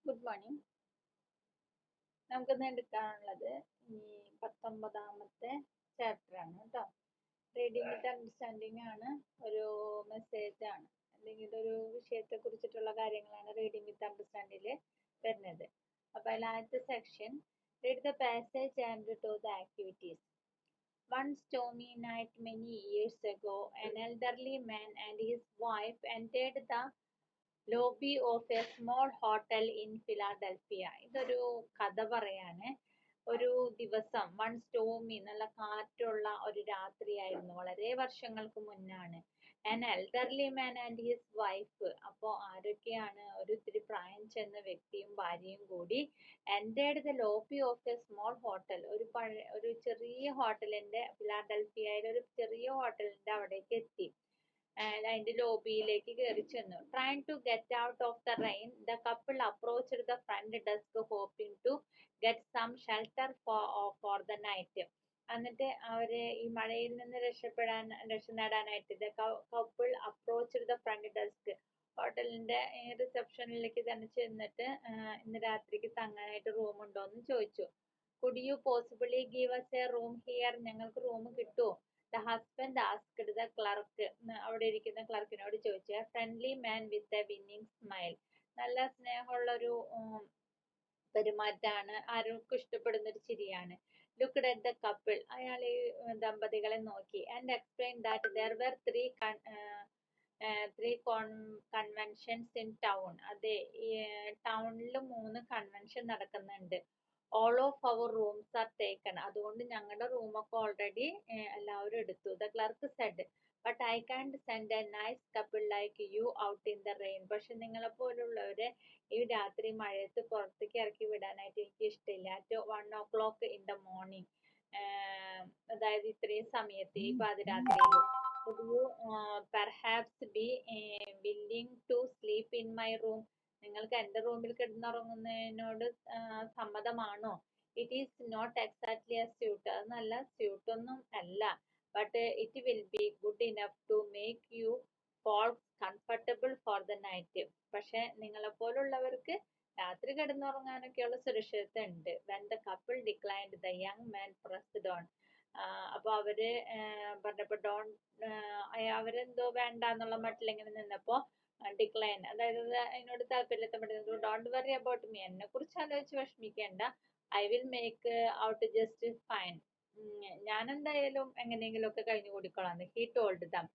Good morning. നമുക്കിന്ന് എടുക്കാനുള്ളത് ഈ 19ാമത്തെ chapter ആണ് കേട്ടോ. റീഡിംഗ് വിത്ത് അണ്ടർസ്റ്റാൻഡിങ് ആണ്, ഒരു മെസ്സേജ് ആണ്, അല്ലെങ്കിൽ ഒരു വിഷയത്തെ കുറിച്ചിട്ടുള്ള കാര്യങ്ങളാണ് റീഡിംഗ് വിത്ത് അണ്ടർസ്റ്റാൻഡിങ്ങിൽ വരുന്നത്. അപ്പൊ അതിൽ ആദ്യത്തെ section, read the passage and do the activities. One stormy night many years ago, an elderly man and his wife entered the lobby of a small hotel in Philadelphia. ഇതൊരു കഥ പറയാണ്. ഒരു ദിവസം, വൺ സ്റ്റോമി, നല്ല കാറ്റുള്ള ഒരു രാത്രിയായിരുന്നു, വളരെ വർഷങ്ങൾക്ക് മുന്നാണ്. An elderly man and his wife, അപ്പോൾ ആരൊക്കെയാണ്? ഒരു ഇത്തിരി പ്രായം ചെന്ന വ്യക്തിയും ഭാര്യയും കൂടി entered the lobby of a small hotel, ഒരു ചെറിയ ഹോട്ടലിന്റെ, ഫിലാഡൽഫിയയിലെ ഒരു ചെറിയ ഹോട്ടലിന്റെ അവിടേക്ക് എത്തി. അതിന്റെ ലോബിയിലേക്ക് കയറി ചെന്നു. Trying to get out of the rain, the couple approached the front desk hoping to get some shelter for the night. എന്നിട്ട് അവര് ഈ മഴയിൽ നിന്ന് രക്ഷ നേടാനായിട്ട് the couple approached the front desk, ഹോട്ടലിന്റെ റിസപ്ഷനിലേക്ക് തന്നെ ചെന്നിട്ട് ഇന്ന് രാത്രിക്ക് തങ്ങാനായിട്ട് റൂം ഉണ്ടോ എന്ന് ചോദിച്ചു. Could you possibly give us A room here, ഞങ്ങൾക്ക് റൂം കിട്ടുമോ? The husband asked the clerk, അവിടെ ഇരിക്കുന്ന ക്ലർക്കിനോട് ചോദിച്ചു. A friendly man with a winning smile, നല്ല സ്നേഹമുള്ളൊരു പെരുമാറ്റാണ്, ആർക്കും ഇഷ്ടപ്പെടുന്ന ഒരു ചിരിയാണ്. ലുക്ക്ഡ് അറ്റ് ദ കപ്പിൾ, അയാൾ ഈ ദമ്പതികളെ നോക്കി. And explain that there were three conventions in town, അതെ, ടൗണിൽ 3 കൺവെൻഷൻ നടക്കുന്നുണ്ട്. All of our rooms are taken, അതുകൊണ്ട് ഞങ്ങളുടെ റൂമൊക്കെ ഓൾറെഡി എല്ലാവരും എടുത്തു. The clerk said, but I can't send a nice couple like you out in the rain, പക്ഷെ നിങ്ങളെ പോലുള്ളവരെ ഈ രാത്രി മഴയത്ത് പുറത്തേക്ക് ഇറക്കി വിടാനായിട്ട് എനിക്ക് ഇഷ്ടമില്ല. At 1 o'clock in the morning, അതായത് ഇത്രയും സമയത്ത്, ഈ പാതിരാത്രിയിൽ. Would you perhaps be willing to sleep in my room, നിങ്ങൾക്ക് എന്റെ റൂമിൽ കിടന്നുറങ്ങുന്നതിനോട് സമ്മതമാണോ? It is not exactly a suite, അത് നല്ല സ്യൂട്ട് ഒന്നും അല്ല. But it will be good enough to make you feel comfortable for the night, പക്ഷെ നിങ്ങളെ പോലുള്ളവർക്ക് രാത്രി കിടന്നുറങ്ങാനൊക്കെയുള്ള സുരക്ഷിതത്വം ഉണ്ട്. When the couple declined, the young man pressed on, അപ്പൊ അവര് പറഞ്ഞപ്പോ അവരെന്തോ വേണ്ട എന്നുള്ള മട്ടിൽ ഇങ്ങനെ നിന്നപ്പോ ഡിക്ലൈൻ, അതായത് അതിനോട് താല്പര്യത്തെ, ഡോണ്ട് വറി അബൌട്ട് മീ, എന്നെ കുറിച്ച് ആലോചിച്ച് വിഷമിക്കേണ്ട. I will make out just fine, ഞാൻ എന്തായാലും എങ്ങനെയെങ്കിലും ഒക്കെ കഴിഞ്ഞു കൂടിക്കോളാം. He told them.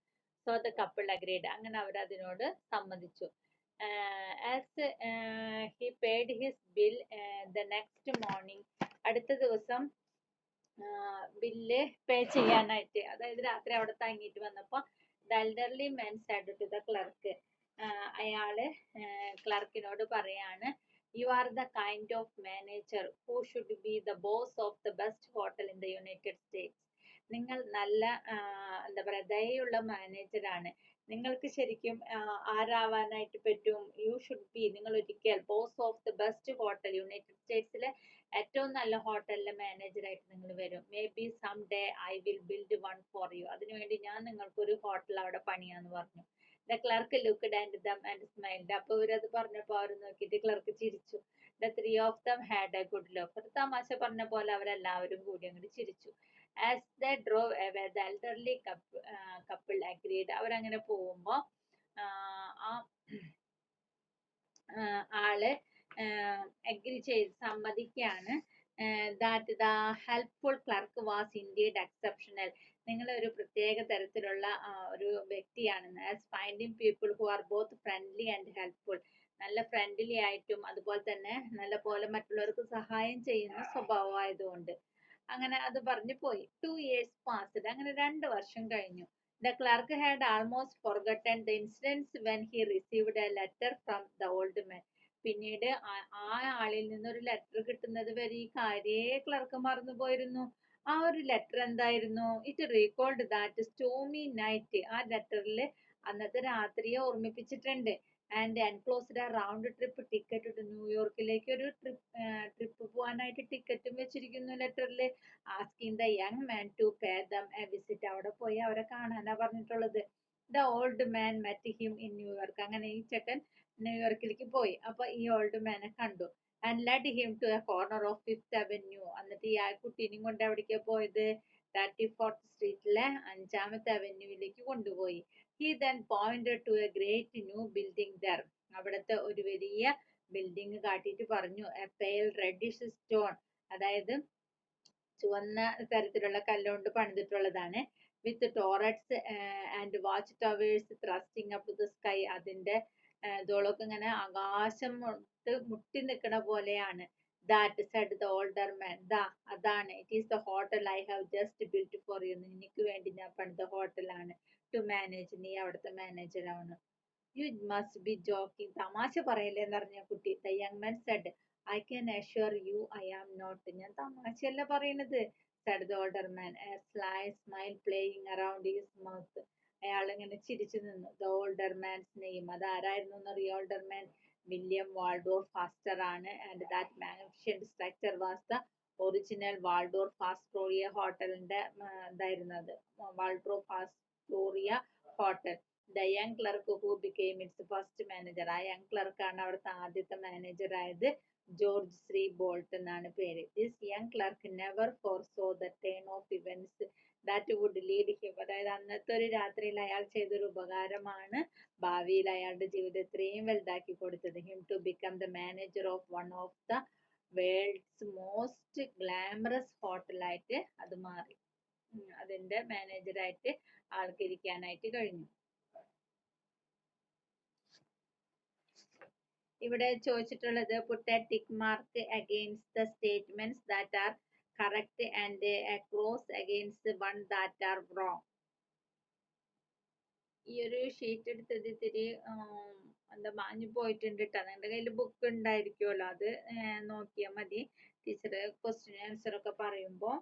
So the couple agreed, അങ്ങനെ അവർ അതിനോട് സമ്മതിച്ചു. As he paid his bill the next morning, അടുത്ത ദിവസം ബില്ല് പേ ചെയ്യാനായിട്ട്, അതായത് രാത്രി അവിടെ തങ്ങിയിട്ട് വന്നപ്പോ the elderly man said to the clerk, അയാള് ക്ലർക്കിനോട് പറയാണ്, you are the kind of manager who should be the boss of the best hotel in the United States. നിങ്ങൾ നല്ല എന്താ പറയാ, ദയുള്ള മാനേജറാണ്. നിങ്ങൾക്ക് ശരിക്കും ആരാവാനായിട്ട് പറ്റും? യു ഷുഡ് ബി, നിങ്ങൾ ഒരിക്കൽ boss of the best hotel, united സ്റ്റേറ്റ്സിലെ ഏറ്റവും നല്ല ഹോട്ടലിലെ മാനേജറായിട്ട് നിങ്ങൾ വരും. Maybe some day I will build one for you, അതിനുവേണ്ടി ഞാൻ നിങ്ങൾക്കൊരു ഹോട്ടൽ അവിടെ പണിയാന്ന് പറഞ്ഞു. The clerk looked and them and smiled, അപ്പൊ ഇവരത് പറഞ്ഞപ്പോ അവർ നോക്കിയിട്ട് ക്ലർക്ക് ചിരിച്ചു. The three of them had a good laugh, ഒരു തമാശ പറഞ്ഞ പോലെ അവരെല്ലാവരും കൂടി അങ്ങോട്ട് ചിരിച്ചു. As the drove away the elderly couple agreed, അവരങ്ങനെ പോകുമ്പോ ആ ആള് അഗ്രി ചെയ്ത് സമ്മതിക്കാണ്. That the helpful clerk was indeed exceptional, നിങ്ങൾ ഒരു പ്രത്യേക തരത്തിലുള്ള ഒരു വ്യക്തിയാണ്. As finding people who are both friendly and helpful, നല്ല ഫ്രണ്ട്ലി ആയിട്ടും അതുപോലെ തന്നെ നല്ല പോലെ മറ്റുള്ളവർക്ക് സഹായം ചെയ്യുന്ന സ്വഭാവമായതുകൊണ്ട്. അങ്ങനെ അത് പറഞ്ഞു പോയി. 2 years passed, അങ്ങനെ 2 വർഷം കഴിഞ്ഞു. The clerk had almost forgotten the incidents when he received a letter from the old man. പിന്നീട് ആ ആളിൽ നിന്നൊരു ലെറ്റർ കിട്ടുന്നത് വരെ ഈ കാര്യേ ക്ലർക്ക് മറന്നു പോയിരുന്നു. ആ ഒരു ലെറ്റർ എന്തായിരുന്നു? It recalled that stormy night, ആ ലെറ്ററിൽ അന്നത്തെ രാത്രിയെ ഓർമ്മിപ്പിച്ചിട്ടുണ്ട്. ആൻഡ് എൻക്ലോസ്ഡ് ആ റൗണ്ട് ട്രിപ്പ് ടിക്കറ്റ്, ന്യൂയോർക്കിലേക്ക് ഒരു ട്രിപ്പ് പോകാനായിട്ട് ടിക്കറ്റും വെച്ചിരിക്കുന്നു ലെറ്ററിൽ. Asking the young man to pay them a visit, അവിടെ പോയി അവരെ കാണാനാ പറഞ്ഞിട്ടുള്ളത്. The old man met him in New York, അങ്ങനെ ഈ ചെക്കൻ ന്യൂയോർക്കിലേക്ക് പോയി. അപ്പൊ ഈ ഓൾഡ് മാനെ കണ്ടു. And led him to a corner of Fifth Avenue. എന്നിട്ട് ഈ ആ കുട്ടീനെയും കൊണ്ട് എവിടേക്കാ പോയത്? 34th സ്ട്രീറ്റിലെ 5ാമത്തെ അവന്യൂവിലേക്ക് കൊണ്ടുപോയി. He then pointed to a great new building there. അവിടുത്തെ ഒരു വലിയ ബിൽഡിംഗ് കാട്ടിയിട്ട് പറഞ്ഞു, എ പെയിൽ റെഡിഷ് സ്റ്റോൺ, അതായത് ചുവന്ന തരത്തിലുള്ള കല്ലുകൊണ്ട് പണിതിട്ടുള്ളതാണ്. With turrets and watch towers thrusting up to the sky. അതിന്റെ ഇതോളൊക്കെ ഇങ്ങനെ ആകാശം മുട്ടി നിൽക്കണ പോലെയാണ്. That said the older man. ദാ അതാണ്, it is the hotel I have just built for you. നിനക്ക് വേണ്ടി ഞാൻ പണിത ഹോട്ടലാണ്. ടു മാനേജ്, നീ അവിടുത്തെ മാനേജർ ആണ്. യു മസ്റ്റ് ബി ജോക്കിംഗ്, തമാശ പറയല്ലേ എന്ന് പറഞ്ഞ കുട്ടി. The young man said, I can assure you I am not. ഞാൻ തമാശയല്ല പറയണത്. Said the older man, a sly smile playing around his mouth. അയാൾ ഇങ്ങനെ ചിരിച്ചു നിന്നു. ദ ഓൾഡർ മാൻസ് നെയിം, അത് ആരായിരുന്നു എന്നറിയോ? Older man William Waldorf Astor ആണ്. And that magnificent structure was the original Waldorf Astoria ഹോട്ടലിന്റെ ഇതായിരുന്നു അത്. Waldorf Astoria hotel. The young clerk who became its first manager. ആ യങ് ക്ലർക്കാണ് അവിടുത്തെ ആദ്യത്തെ മാനേജർ ആയത്. ജോർജ് ശ്രീ ബോൾട്ട് എന്നാണ് പേര്. This young clerk never foresaw the turn of events that would lead him. അതായത് അന്നത്തെ ഒരു രാത്രിയിൽ അയാൾ ചെയ്തൊരു ഉപകാരമാണ് ഭാവിയിൽ അയാളുടെ ജീവിതം ഇത്രയും വലുതാക്കി കൊടുത്തത്. Him to become the manager of one of the world's most glamorous ഹോട്ടലായിട്ട് അത് മാറി. അതിന്റെ മാനേജറായിട്ട് ആൾക്ക് ഇരിക്കാനായിട്ട് കഴിഞ്ഞു. ഇവിടെ ചോദിച്ചിട്ടുള്ളത്, put a tick mark against the statements that are correct and a cross against the one that are wrong. ഈ ഒരു ഷീറ്റ് എടുത്തത് ഇത്തിരി എന്താ മാഞ്ഞു പോയിട്ടുണ്ട് കേട്ടോ. നിങ്ങളുടെ കയ്യിൽ ബുക്ക് ഉണ്ടായിരിക്കുമല്ലോ, അത് നോക്കിയാൽ മതി. ടീച്ചർ ക്വസ്റ്റ്യൻ ആൻസർ ഒക്കെ പറയുമ്പോൾ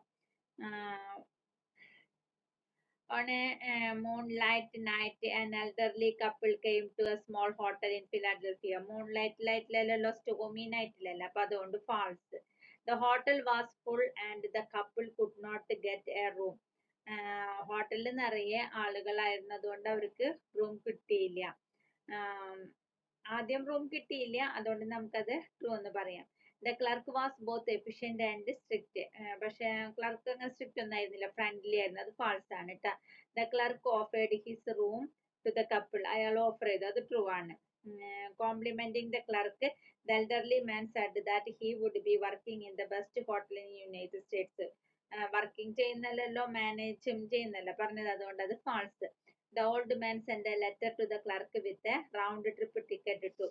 On a moonlight night, an elderly couple came to a small hotel in Philadelphia. Moonlight ലല്ലോ, stormy night Lalla, അപ്പൊ അതുകൊണ്ട് false. The hotel was full and the couple could not get a room. ഹോട്ടലിൽ നിറയെ ആളുകളായിരുന്നു, അതുകൊണ്ട് അവർക്ക് room കിട്ടിയില്ല. ആദ്യം room കിട്ടിയില്ല, അതുകൊണ്ട് നമുക്കത് ട്രൂ എന്ന് പറയാം. The clerk was both efficient and strict. പക്ഷെ ക്ലർക്ക് അങ്ങനെ സ്ട്രിക്റ്റ് ഒന്നും ആയിരുന്നില്ല, ഫ്രണ്ട്ലി ആയിരുന്നു. അത് ഫാൾസ് ആണ് കേട്ടോ. The clerk offered his room to the couple. അയാൾ ഓഫർ ചെയ്തു, അത് ട്രൂ ആണ്. Complimenting the clerk, the elderly man said that he would be working in the best hotel in United States. Working ചെയ്യുന്നല്ലോ, മാനേജും ചെയ്യുന്നല്ലോ പറഞ്ഞത്, അതുകൊണ്ട് അത് false. The old man sent a letter to the clerk with a round trip ticket to.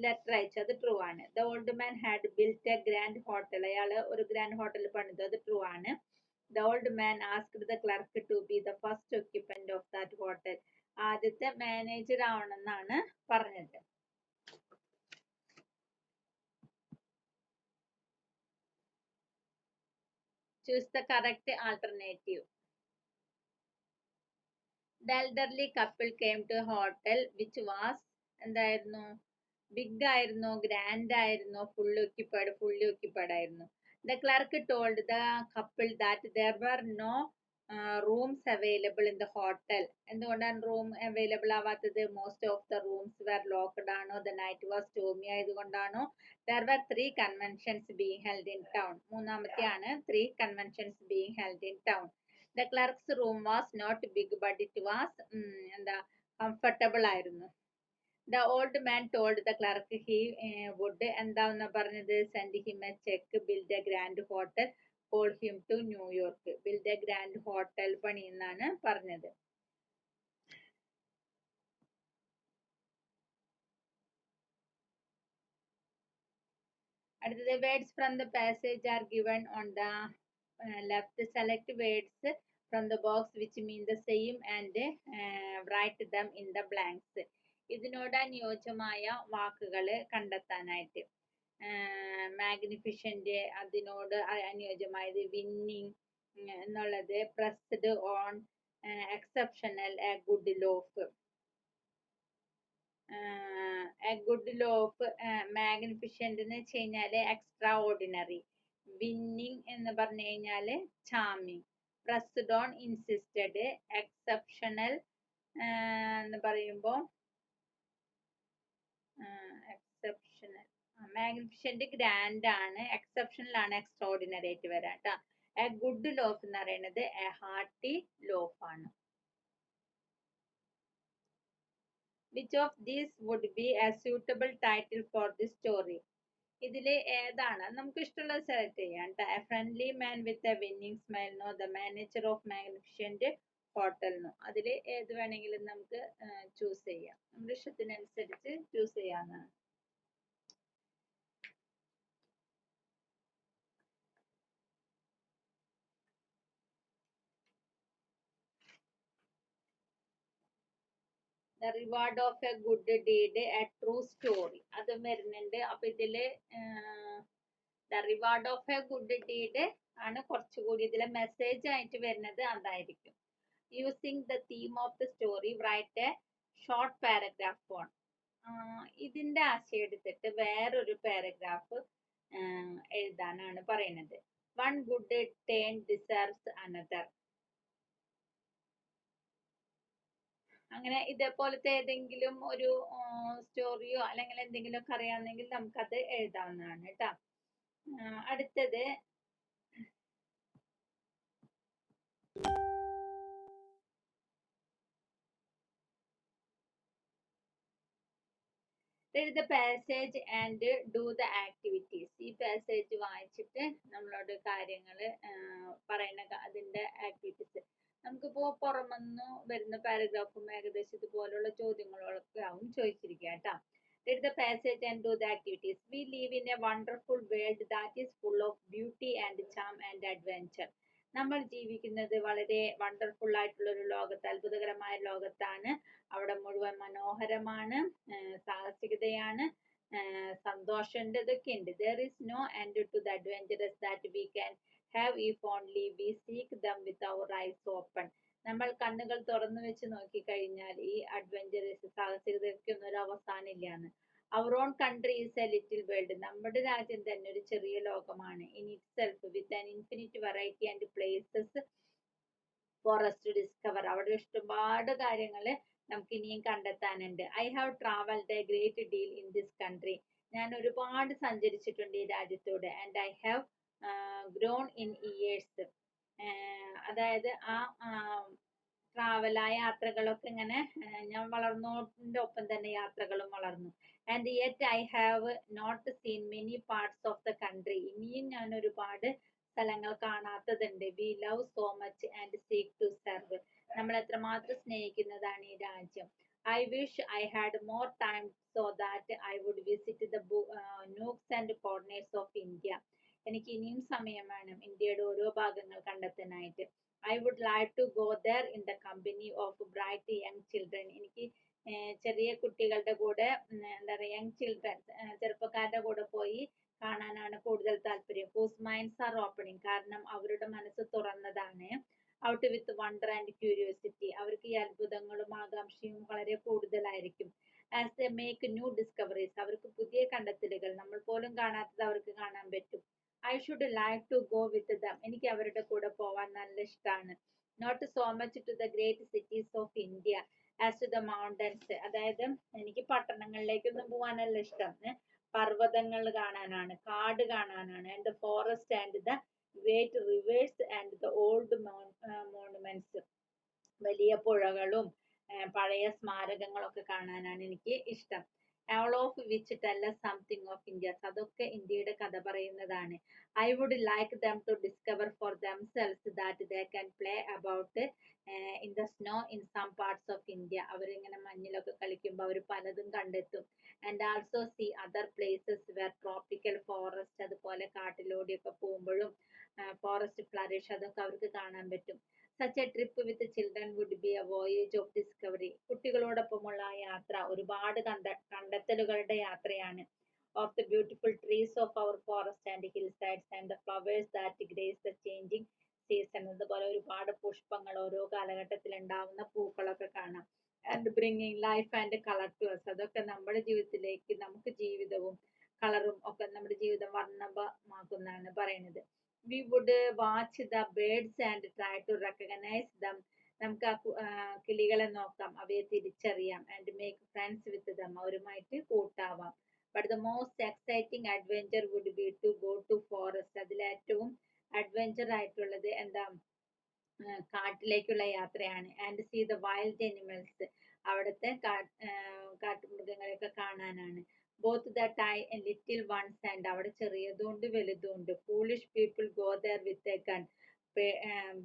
Letter അയച്ചു, അത് true ആണ്. The old man had built a grand hotel. അയാൾ ഒരു ഗ്രാൻഡ് ഹോട്ടൽ പണിതു, അത് ട്രൂ ആണ്. The old man asked the clerk to be the first occupant of that hotel. ആദ്യത്തെ manager ആവണമെന്നാണ് പറഞ്ഞത്. Choose the correct alternative. The elderly couple came to a hotel which was എന്തായിരുന്നു? Big ആയിരുന്നോ, grand ആയിരുന്നോ, fully occupied ആയിരുന്നു? The clerk told the couple that there were no rooms available in the hotel. എന്തുകൊണ്ടാണ് room available ആവാത്തത്? Most of the rooms were locked ആണോ? The night was stormy ആയതുകൊണ്ടാണോ? There were 3 conventions being held in town. മൂന്നാമത്തെയാണ് 3 conventions being held in town. The clerk's room was not big, but it was comfortable ആയിരുന്നു. The old man told the clerk he would എന്താന്ന് പറഞ്ഞത്? send him a check, build a grand hotel, call him to New York. build a grand hotel പണിയെന്നാണ് പറഞ്ഞത്. അടുത്തത്, words from the passage are given on the left. Select words from the box which mean the same and write them in the blanks. ഇതിനോട് അനുയോജ്യമായ വാക്കുകൾ കണ്ടെത്താനായിട്ട്. Magnificent, അതിനോട് അനുയോജ്യമായത് winning എന്നുള്ളത്, pressed on, exceptional, a good laugh. A good laugh magnificent എന്ന് വെച്ച് കഴിഞ്ഞാല് എക്സ്ട്രാ ഓർഡിനറി. വിന്നിങ് എന്ന് പറഞ്ഞു കഴിഞ്ഞാല് charming. Pressed on insisted. Exceptional എന്ന് പറയുമ്പോൾ എക്സെപ്ഷണൽ, മാഗ്നിഫിഷ്യന്റ് ഗ്രാൻഡ് ആണ്, എക്സെപ്ഷണൽ ആണ് എക്സ്ട്രോർഡിനറി ആയിട്ട് വരാം കേട്ടോ. എ ഗുഡ് ലോഫ് എന്ന് പറയുന്നത് എ ഹാർട്ടി ലോഫ് ആണ്. Which of these would be a suitable title for the story? ഇതില് ഏതാണ് നമുക്ക് ഇഷ്ടമുള്ളത് സെലക്ട് ചെയ്യാം. A friendly man with a winning smile no, the manager of magnificent hotel no. അതിൽ ഏത് വേണമെങ്കിലും നമുക്ക് ചൂസ് ചെയ്യാം. നമ്മുടെ ഇഷ്ടത്തിനനുസരിച്ച് ചൂസ് ചെയ്യാവുന്നതാണ്. The reward of A good deed A true story അതും വരുന്നുണ്ട്. അപ്പൊ ഇതില് the reward of A good deed ആണ് കുറച്ചുകൂടി ഇതിലെ മെസ്സേജ് ആയിട്ട് വരുന്നത്, അതായിരിക്കും. Using the theme of the story write a short paragraph on. ഇതിന്റെ ആശയം എടുത്തിട്ട് വേറൊരു പാരഗ്രാഫ് എഴുതാനാണ് പറയുന്നത്. One good turn deserves another. അങ്ങനെ ഇതേപോലത്തെ ഏതെങ്കിലും ഒരു സ്റ്റോറിയോ അല്ലെങ്കിൽ എന്തെങ്കിലും ഒക്കെ അറിയാമെങ്കിൽ നമുക്കത് എഴുതാവുന്നതാണ് കേട്ടോ. അടുത്തത് read the passage and do the activities. ഈ പാസേജ് വായിച്ചിട്ട് നമ്മളോട് കാര്യങ്ങൾ പറയുന്ന അതിന്റെ ആക്ടിവിറ്റീസ്. നമുക്കിപ്പോ പുറമെന്ന് വരുന്ന പാരഗ്രാഫും ഏകദേശം ഇതുപോലുള്ള ചോദ്യങ്ങളൊക്കെ ആവും ചോദിച്ചിരിക്കുക കേട്ടോ. read the passage and do the activities. We live in a wonderful world that is full of beauty and charm and adventure. നമ്മൾ ജീവിക്കുന്നത് വളരെ വണ്ടർഫുൾ ആയിട്ടുള്ള ഒരു ലോകത്ത്, അത്ഭുതകരമായ ലോകത്താണ്. അവിടെ മുഴുവൻ മനോഹരമാണ്, സാഹസികതയാണ്, സന്തോഷമുണ്ട്, ഇതൊക്കെ ഉണ്ട്. there is no end to the adventures that we can have if only we seek them with our eyes open. നമ്മൾ കണ്ണുകൾ തുറന്നു വെച്ച് നോക്കിക്കഴിഞ്ഞാൽ ഈ അഡ്വഞ്ചറസ് സാഹസികതയ്ക്കൊന്നും ഒരു അവസാനം ഇല്ലാന്ന്. Our own country is a little world. നമ്മുടെ രാജ്യം തന്നെ ഒരു ചെറിയ ലോകമാണ്. In itself with an infinite variety and places for us to discover. അവിടെ ഒരുപാട് കാര്യങ്ങൾ നമുക്ക് ഇനിയും കണ്ടെത്താനുണ്ട്. I have travelled a great deal in this country. ഞാൻ ഒരുപാട് സഞ്ചരിച്ചിട്ടുണ്ട് ഈ രാജ്യത്തോട്. And I have grown in years. അതായത് ആ ട്രാവലായ യാത്രകളൊക്കെ ഇങ്ങനെ ഞാൻ വളർന്നതിന്റെ ഒപ്പം തന്നെ യാത്രകളും വളർന്നു. And yet I have not seen many parts of the country. ഇനിയും ഞാൻ ഒരുപാട് സ്ഥലങ്ങൾ കാണാത്തതുണ്ട്. We love so much and seek to serve. നമ്മൾ എത്രമാത്രം സ്നേഹിക്കുന്നതാണ് ഈ രാജ്യം. I wish I had more time so that I would visit the nooks and corners of India. എനിക്ക് ഇനിയും സമയം വേണം ഇന്ത്യയുടെ ഓരോ ഭാഗങ്ങൾ കണ്ടെത്താനായിട്ട്. I would like to go there in the company of bright young children. എനിക്ക് ചെറിയ കുട്ടികളുടെ കൂടെ എന്താ പറയുക, യങ് ചിൽഡ്രൻ ചെറുപ്പക്കാരുടെ കൂടെ പോയി കാണാനാണ് കൂടുതൽ താല്പര്യം. Whose minds are opening. കാരണം അവരുടെ മനസ്സ് തുറന്നതാണ്. Out with wonder and curiosity. അവർക്ക് ഈ അത്ഭുതങ്ങളും ആകാംക്ഷയും വളരെ കൂടുതലായിരിക്കും. As the make new discoveries. അവർക്ക് പുതിയ കണ്ടെത്തലുകൾ, നമ്മൾ പോലും കാണാത്തത് അവർക്ക് കാണാൻ പറ്റും. I should like to go with them. എനിക്ക് അവരുടെ കൂടെ പോവാൻ നല്ല ഇഷ്ടമാണ്. Not so much to the great cities of India as to the mountains. അതായത് എനിക്ക് പട്ടണങ്ങളിലേക്കൊന്നും പോകാനല്ല ഇഷ്ടം, പർവ്വതങ്ങൾ കാണാനാണ്, കാട് കാണാനാണ്. And the forest and the great reverse and the old monuments. വലിയ പുഴകളും പഴയ സ്മാരകങ്ങളൊക്കെ കാണാനാണ് എനിക്ക് ഇഷ്ടം. all of which tell us something of India. അതൊക്കെ ഇന്ത്യയുടെ കഥ പറയുന്നതാണ്. I would like them to discover for themselves that they can play about in the snow in some parts of India. അവരിങ്ങനെ മഞ്ഞിലൊക്കെ കളിക്കുമ്പോൾ അവർ പലതും കണ്ടെത്തും. And also see other places where tropical forest, അതുപോലെ കാട്ടിലൂടെയൊക്കെ പോകുമ്പോഴും ഫോറസ്റ്റ് ഫ്ലറിഷ്, അതൊക്കെ അവർക്ക് കാണാൻ പറ്റും. Such a trip with children would be a voyage of discovery. കുട്ടികളോടൊപ്പമുള്ള ആ യാത്ര ഒരുപാട് കണ്ടെത്തലുകളുടെ യാത്രയാണ്. Of the beautiful trees of our forest and hillsides and the flowers that grace the changing season. അതുപോലെ ഒരുപാട് പുഷ്പങ്ങൾ, ഓരോ കാലഘട്ടത്തിൽ ഉണ്ടാവുന്ന പൂക്കളൊക്കെ കാണാം. And bringing life and colour to us. അതൊക്കെ നമ്മുടെ ജീവിതത്തിലേക്ക്, നമുക്ക് ജീവിതവും കളറും ഒക്കെ നമ്മുടെ ജീവിതം വർണ്ണമാക്കുന്നതാണ് പറയുന്നത്. We would watch the birds and try to recognize them നമുക്ക് കിളികളെ നോക്കാം, അവയെ തിരിച്ചറിയാം. And make friends with them, അവരുമായിട്ട് കൂട്ടാവാം. But the most exciting adventure would be to go to forest. അതിലേറ്റവും അഡ്വെഞ്ചർ ആയിട്ടുള്ളത് എന്താ, കാട്ടിലേക്കുള്ള യാത്രയാണ്. And see the wild animals, അവിടുത്തെ കാട്ടുമൃഗങ്ങളെയൊക്കെ കാണാനാണ്. Both the little ones and, അവിടെ ചെറിയതുണ്ട് വലുതുണ്ട്. Foolish people go there with a gun,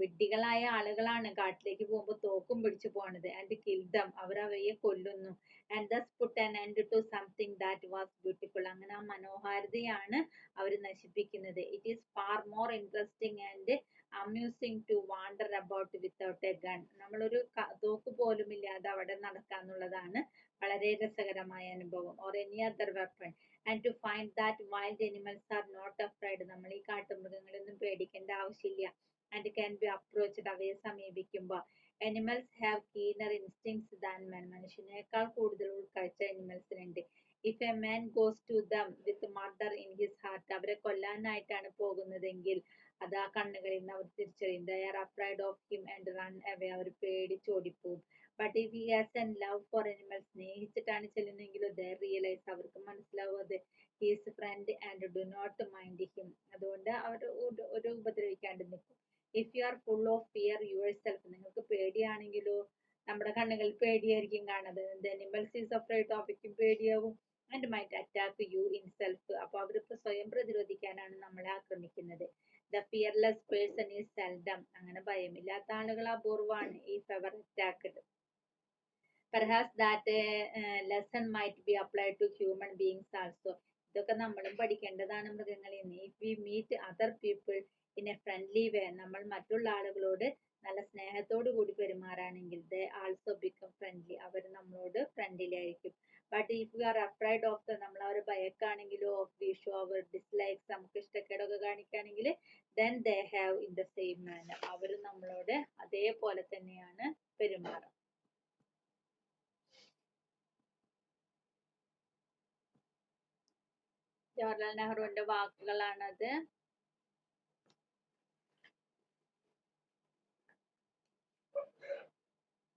വിഡ്ഢികളായ ആളുകളാണ് കാട്ടിലേക്ക് പോകുമ്പോൾ തോക്കും പിടിച്ചു പോണത്. ആൻഡ് കിൽ ദം, അവർ അവയെ കൊല്ലുന്നു. And thus put an end to something that was beautiful, അങ്ങനെ ആ മനോഹാരിതയാണ് അവർ നശിപ്പിക്കുന്നത്. It is far more interesting and amusing to wander about without a gun. നമ്മളൊരു തോക്ക് പോലും ഇല്ലാതെ അവിടെ നടക്കാന്നുള്ളതാണ് വളരെ രസകരമായ അനുഭവം. Or any other weapon. And to find that wild animals are not afraid, നമ്മൾ ഈ കാട്ടുമൃഗങ്ങളൊന്നും പേടിക്കേണ്ട ആവശ്യമില്ല. ആൻഡ് ക്യാൻ ബി അപ്രോച്ച്ഡ്, അവയെ സമീപിക്കുമ്പോൾ. Animals have keener instincts than men, മനുഷ്യനേക്കാൾ കൂടുതൽ ഉൾക്കാഴ്ച എനിമൽസിനുണ്ട്. If a man goes to them with murder in his heart, അവരെ കൊല്ലാനായിട്ടാണ് പോകുന്നതെങ്കിൽ അത് ആ കണ്ണുകളിൽ നിന്ന് അവർ തിരിച്ചറിയും. They are afraid of him and run away, അവർ പേടിച്ചോടിപ്പോവും. But if he has an love for animals, സ്നേഹിച്ചിട്ടാണ് ചെല്ലുന്നെങ്കിലോ, ദേ റിയലൈസ്, അവർക്ക് മനസ്സിലാവും അത് he's friend and do not mind him, അതുകൊണ്ട് അവർ ഒരു ഉപദ്രവിക്കാണ്ട് നിൽക്കും. If you are full of fear yourself, നിങ്ങൾക്ക് പേടിയാണെങ്കിലോ, നമ്മുടെ കണ്ണുകളിൽ പേടിയായിരിക്കും കാണുന്നത്. ദ എനിമൽസ് ഈസ് അഫ്രൈഡ്, അവയ്ക്കും പേടിയാവും. And might attack you in self, അപ്പൊ അവരിപ്പോ സ്വയം പ്രതിരോധിക്കാനാണ് നമ്മളെ ആക്രമിക്കുന്നത്. The fearless person is seldom, അങ്ങനെ ഭയമില്ലാത്ത ആളുകൾ അപൂർവമാണ്. If ever attacked. Perhaps that lesson might be applied to human beings also, ഇതൊക്കെ നമ്മളും പഠിക്കേണ്ടതാണ് മൃഗങ്ങളിൽ നിന്ന്. If we meet other people in a friendly way, നമ്മൾ മറ്റുള്ള ആളുകളോട് നല്ല സ്നേഹത്തോടു കൂടി പെരുമാറാണെങ്കിൽ ദേ ആൾസോ ബിക്കം ഫ്രണ്ട്ലി, അവർ നമ്മളോട് ഫ്രണ്ട്ലി ആയിരിക്കും. But if you are afraid of the, നമ്മൾ അവരെ ഭയക്കാണെങ്കിലോ, of we show our dislikes, നമുക്ക് ഇഷ്ടക്കേടൊക്കെ കാണിക്കുകയാണെങ്കിൽ then they have in the same manner, അവർ നമ്മളോട് അതേപോലെ തന്നെയാണ് പെരുമാറുക. ജവഹർലാൽ നെഹ്റുവിന്റെ വാക്കുകളാണത്.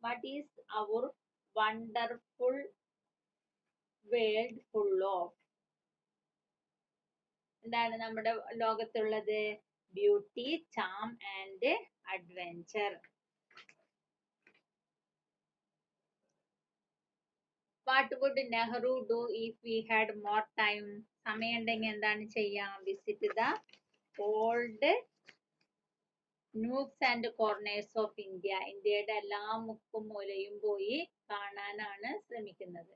What is our wonderful world full of? എന്താണ് നമ്മുടെ ലോകത്തുള്ളത്? Beauty, charm and adventure. What would Nehru do if we had more time? സമയമുണ്ടെങ്കിൽ എന്താണ് ചെയ്യാം? Visit the old nooks and corners of India. ഇന്ത്യയുടെ എല്ലാ മുക്കും മൂലയും പോയി കാണാനാണ് ശ്രമിക്കുന്നത്.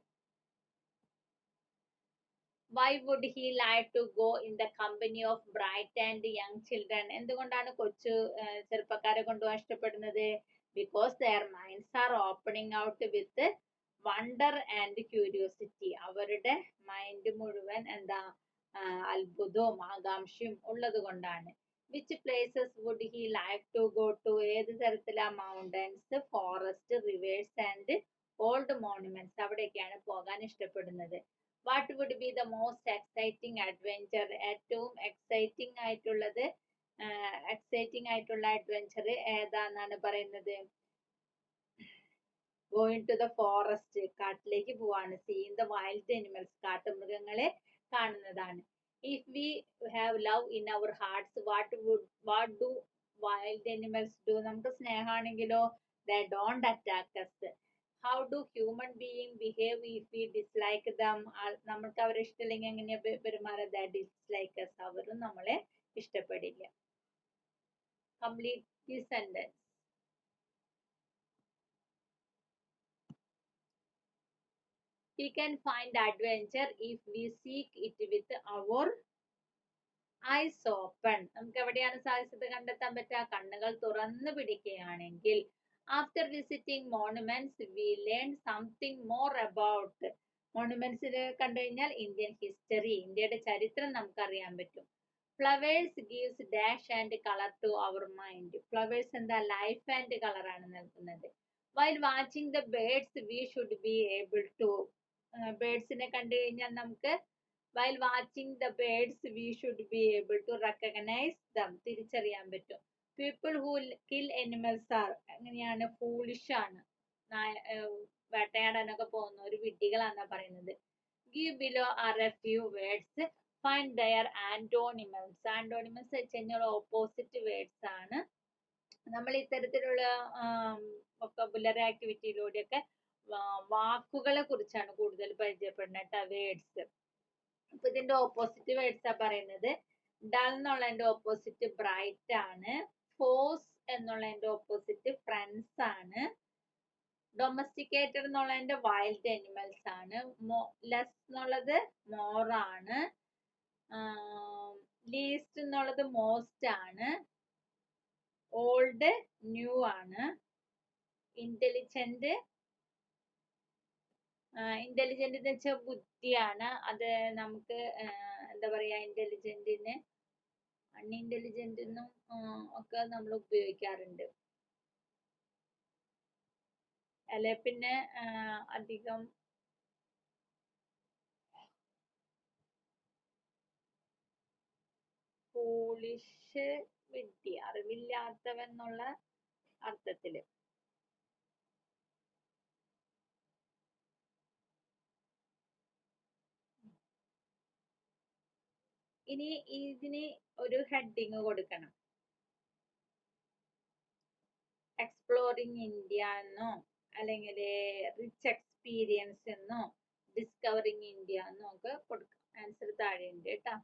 Why would he like to go in the company of bright and young children? എന്തുകൊണ്ടാണ് കൊച്ചു ചെറുപ്പക്കാരെ കൊണ്ടുപോകാൻ ഇഷ്ടപ്പെടുന്നത്? Because their minds are opening out with wonder and curiosity. അവരുടെ മൈൻഡ് മുഴുവൻ എന്താ, അത്ഭുതവും ആകാംക്ഷയും ഉള്ളത് കൊണ്ടാണ്. Which places would he like to go to? ഏത് തരത്തിലാ? Mountains, forest, rivers and old monuments, അവിടേക്കാണ് പോകാൻ ഇഷ്ടപ്പെടുന്നത്. What would be the most exciting adventure? ഏറ്റവും എക്സൈറ്റിംഗ് ആയിട്ടുള്ള അഡ്വെഞ്ചർ ഏതാന്നാണ് പറയുന്നത്? Going to the forest, കാട്ടിലേക്ക് പോവാണ്. Seeing the wild animals, കാട്ടുമൃഗങ്ങളെ കാണുന്നതാണ്. If we have love in our hearts, what do wild animals do? നമുക്ക് സ്നേഹമാണെങ്കിലോ, they don't attack us. How do human beings behave if we dislike them? നമുക്ക് അവരെ ഇഷ്ടമില്ലെങ്കിൽ എങ്ങനെയാ പെരുമാറുക? They dislike us, അവരും നമ്മളെ ഇഷ്ടപ്പെടില്ല. Complete the sentence. We can find adventure if we seek it with our eyes open. നമുക്ക് എവിടെയാണ് സാഹസികത കണ്ടെത്താൻ പറ്റുക? കണ്ണുകൾ തുറന്നു പിടിക്കുകയാണെങ്കിൽ. After visiting monuments, we learn something more about. മോണുമെന്റ്സിൽ കണ്ടു കഴിഞ്ഞാൽ ഇന്ത്യൻ ഹിസ്റ്ററി, ഇന്ത്യയുടെ ചരിത്രം നമുക്ക് അറിയാൻ പറ്റും. Flowers gives dash and color to our mind. Flowers എന്താ? ലൈഫ് ആൻഡ് കളർ ആണ് നൽകുന്നത്. While watching the birds, we should be able to. ബേർഡ്സിനെ കണ്ടു കഴിഞ്ഞാൽ നമുക്ക് while watching the birds, we should be able to recognize them, തിരിച്ചറിയാൻ പറ്റും. People who kill animals are എങ്ങനെയാണ് foolish ആണ്. വേട്ടയാടാനൊക്കെ പോകുന്നവര് വിഡ്ഢികളാന്നാ പറയുന്നത്. Give below are a few words, find their antonyms. Antonyms വെച്ച് കഴിഞ്ഞാൽ ഓപ്പോസിറ്റ് വേർഡ്സ് ആണ്. നമ്മൾ ഇത്തരത്തിലുള്ള വൊക്കബുലറി ആക്ടിവിറ്റിയിലൂടെയൊക്കെ വാക്കുകളെ കുറിച്ചാണ് കൂടുതൽ പരിചയപ്പെടുന്നത് കേട്ടോ. വേർഡ്സ്. അപ്പൊ ഇതിന്റെ ഓപ്പോസിറ്റ് വേർഡ്സ് ആ പറയുന്നത്. ഡൾ എന്നുള്ളതിന്റെ ഓപ്പോസിറ്റ് ബ്രൈറ്റ് ആണ്. ഫോഴ്സ് എന്നുള്ളതിന്റെ ഓപ്പോസിറ്റ് ഫ്രണ്ട്സ് ആണ്. ഡൊമസ്റ്റിക്കേറ്റഡ് എന്നുള്ളതിന്റെ വൈൽഡ് അനിമൽസ് ആണ്. ലെസ് എന്നുള്ളത് മോർ ആണ്. ലീസ്റ്റ് എന്നുള്ളത് മോസ്റ്റ് ആണ്. ഓൾഡ് ന്യൂ ആണ്. ഇന്റലിജന്റ് ഇന്റലിജന്റ് എന്ന് വെച്ചാൽ ബുദ്ധിയാണ്. അത് നമുക്ക് എന്താ പറയാ, ഇന്റലിജന്റിന് അൺഇന്റലിജന്റ് എന്നും ഒക്കെ നമ്മൾ ഉപയോഗിക്കാറുണ്ട് അല്ലെ. പിന്നെ അധികം ഫൂളിഷ്, വിഡ്ഢി, അറിവില്ലാത്തവൻ എന്നുള്ള അർത്ഥത്തില്. ഇനി ഇതിന് ഒരു ഹെഡിങ് കൊടുക്കണം. എക്സ്പ്ലോറിങ് ഇന്ത്യ എന്നോ അല്ലെങ്കിൽ റിച്ച് എക്സ്പീരിയൻസ് എന്നോ ഡിസ്കവറിങ് ഇന്ത്യ എന്നോ ഒക്കെ കൊടുക്കാം. ആൻസർ താഴെ ഉണ്ട് കേട്ടോ.